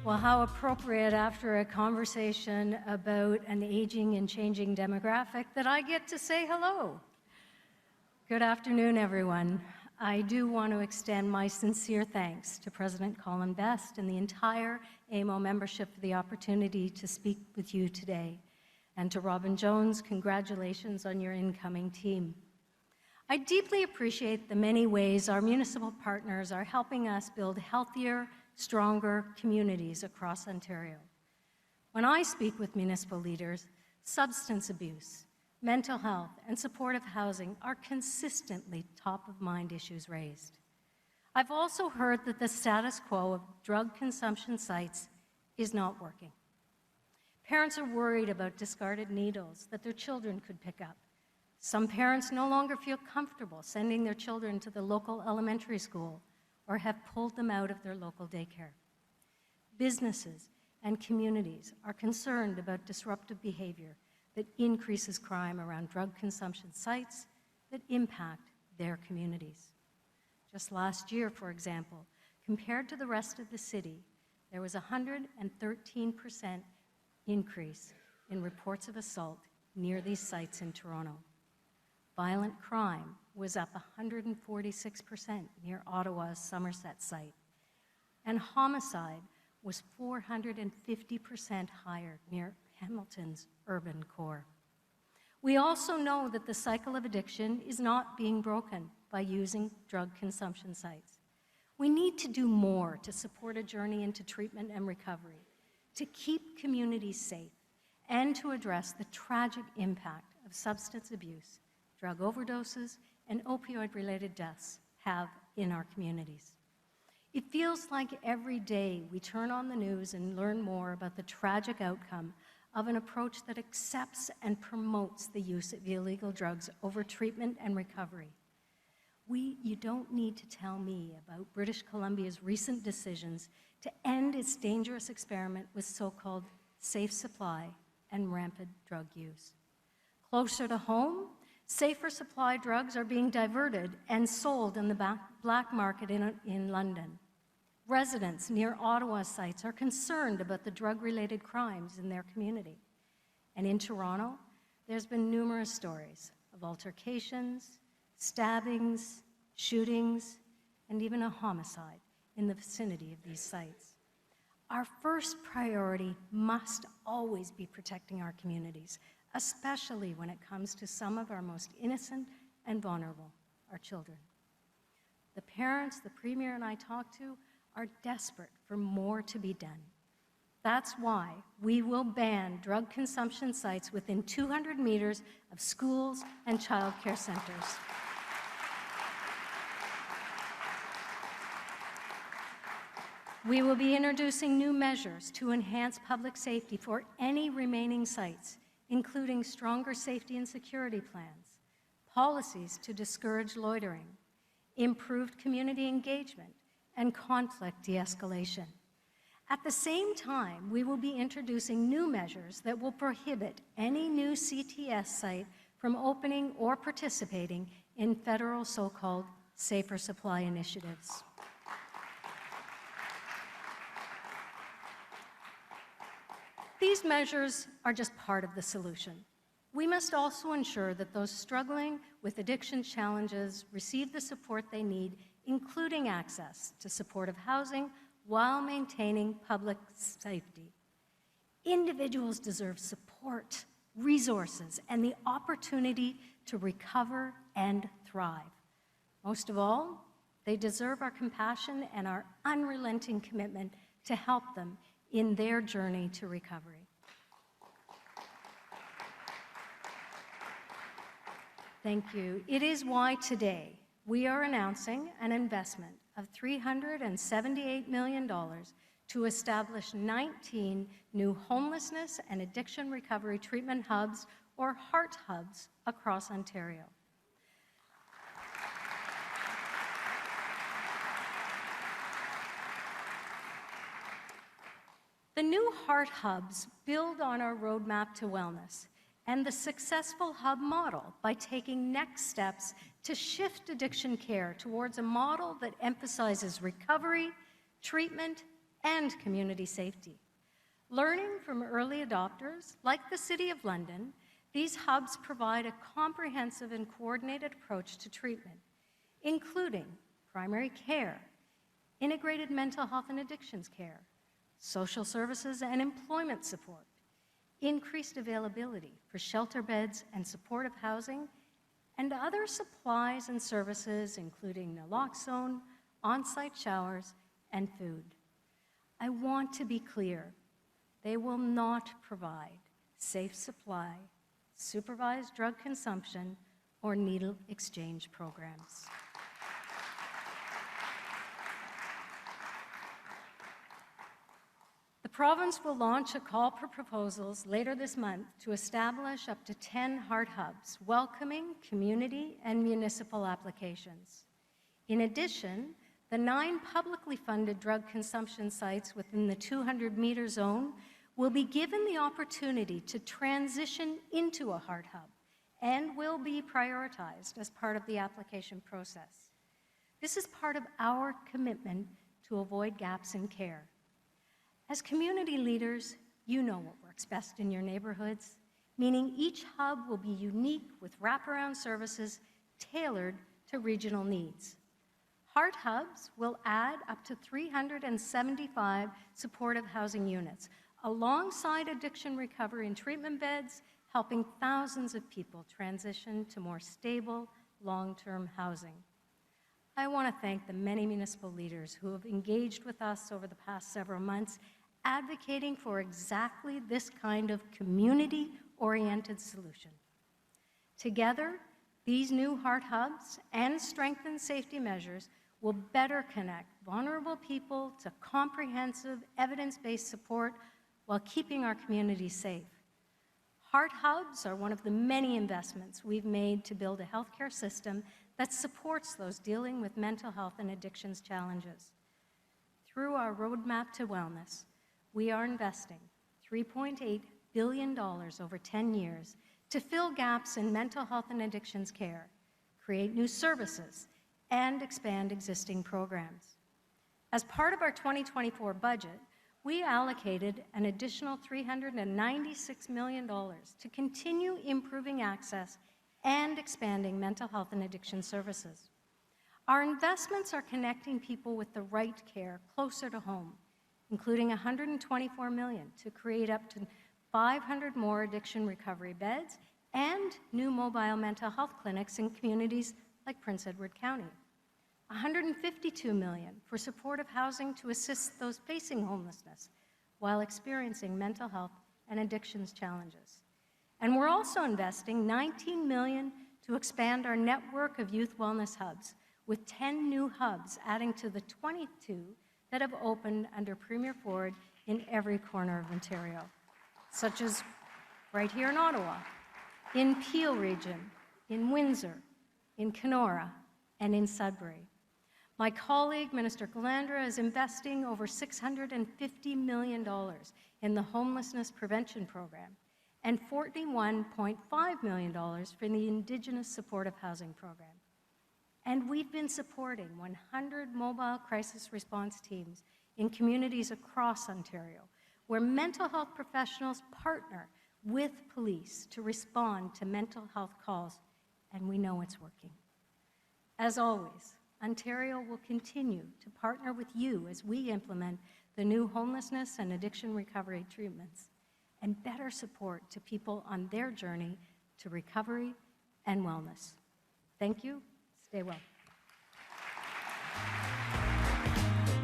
Well, how appropriate after a conversation about an aging and changing demographic that I get to say hello. Good afternoon, everyone. I do want to extend my sincere thanks to President Colin Best and the entire AMO membership for the opportunity to speak with you today. And to Robin Jones, congratulations on your incoming team. I deeply appreciate the many ways our municipal partners are helping us build healthier, stronger communities across Ontario. When I speak with municipal leaders, substance abuse, mental health, and supportive housing are consistently top-of-mind issues raised. I've also heard that the status quo of drug consumption sites is not working. Parents are worried about discarded needles that their children could pick up. Some parents no longer feel comfortable sending their children to the local elementary school or have pulled them out of their local daycare. Businesses and communities are concerned about disruptive behavior that increases crime around drug consumption sites that impact their communities. Just last year, for example, compared to the rest of the city, there was a 113% increase in reports of assault near these sites in Toronto. Violent crime was up 146% near Ottawa's Somerset site, and homicide was 450% higher near Hamilton's urban core. We also know that the cycle of addiction is not being broken by using drug consumption sites. We need to do more to support a journey into treatment and recovery, to keep communities safe, and to address the tragic impact of substance abuse, drug overdoses, and opioid-related deaths have in our communities. It feels like every day we turn on the news and learn more about the tragic outcome of an approach that accepts and promotes the use of illegal drugs over treatment and recovery. You don't need to tell me about British Columbia's recent decisions to end its dangerous experiment with so-called safe supply and rampant drug use. Closer to home, safer supply drugs are being diverted and sold in the black market in London. Residents near Ottawa sites are concerned about the drug-related crimes in their community. And in Toronto, there's been numerous stories of altercations, stabbings, shootings, and even a homicide in the vicinity of these sites. Our first priority must always be protecting our communities, especially when it comes to some of our most innocent and vulnerable, our children. The parents the Premier and I talked to are desperate for more to be done. That's why we will ban drug consumption sites within 200 meters of schools and childcare centers. We will be introducing new measures to enhance public safety for any remaining sites, including stronger safety and security plans, policies to discourage loitering, improved community engagement, and conflict de-escalation. At the same time, we will be introducing new measures that will prohibit any new CTS site from opening or participating in federal so-called safer supply initiatives. These measures are just part of the solution. We must also ensure that those struggling with addiction challenges receive the support they need, including access to supportive housing while maintaining public safety. Individuals deserve support, resources, and the opportunity to recover and thrive. Most of all, they deserve our compassion and our unrelenting commitment to help them in their journey to recovery. Thank you. It is why today we are announcing an investment of $378 million to establish 19 new homelessness and addiction recovery treatment hubs, or HEART hubs, across Ontario. The new HEART hubs build on our roadmap to wellness and the successful hub model by taking next steps to shift addiction care towards a model that emphasizes recovery, treatment, and community safety. Learning from early adopters, like the City of London, these hubs provide a comprehensive and coordinated approach to treatment, including primary care, integrated mental health and addictions care, social services and employment support, increased availability for shelter beds and supportive housing, and other supplies and services, including naloxone, on-site showers, and food. I want to be clear, they will not provide safe supply, supervised drug consumption, or needle exchange programs. The province will launch a call for proposals later this month to establish up to 10 heart hubs, welcoming community and municipal applications. In addition, the 9 publicly funded drug consumption sites within the 200-meter zone will be given the opportunity to transition into a heart hub and will be prioritized as part of the application process. This is part of our commitment to avoid gaps in care. As community leaders, you know what works best in your neighborhoods, meaning each hub will be unique with wraparound services tailored to regional needs. Heart hubs will add up to 375 supportive housing units, alongside addiction recovery and treatment beds, helping thousands of people transition to more stable, long-term housing. I want to thank the many municipal leaders who have engaged with us over the past several months, advocating for exactly this kind of community-oriented solution. Together, these new heart hubs and strengthened safety measures will better connect vulnerable people to comprehensive, evidence-based support while keeping our communities safe. Heart hubs are one of the many investments we've made to build a healthcare system that supports those dealing with mental health and addictions challenges. Through our Roadmap to Wellness, we are investing $3.8 billion over 10 years to fill gaps in mental health and addictions care, create new services, and expand existing programs. As part of our 2024 budget, we allocated an additional $396 million to continue improving access and expanding mental health and addiction services. Our investments are connecting people with the right care closer to home, including $124 million to create up to 500 more addiction recovery beds and new mobile mental health clinics in communities like Prince Edward County. $152 million for supportive housing to assist those facing homelessness while experiencing mental health and addictions challenges. And we're also investing $19 million to expand our network of youth wellness hubs, with 10 new hubs adding to the 22 that have opened under Premier Ford in every corner of Ontario, such as right here in Ottawa, in Peel Region, in Windsor, in Kenora, and in Sudbury. My colleague, Minister Calandra, is investing over $650 million in the Homelessness Prevention Program and $41.5 million for the Indigenous Supportive Housing Program. And we've been supporting 100 mobile crisis response teams in communities across Ontario, where mental health professionals partner with police to respond to mental health calls, and we know it's working. As always, Ontario will continue to partner with you as we implement the new homelessness and addiction recovery treatments and better support to people on their journey to recovery and wellness. Thank you. Stay well.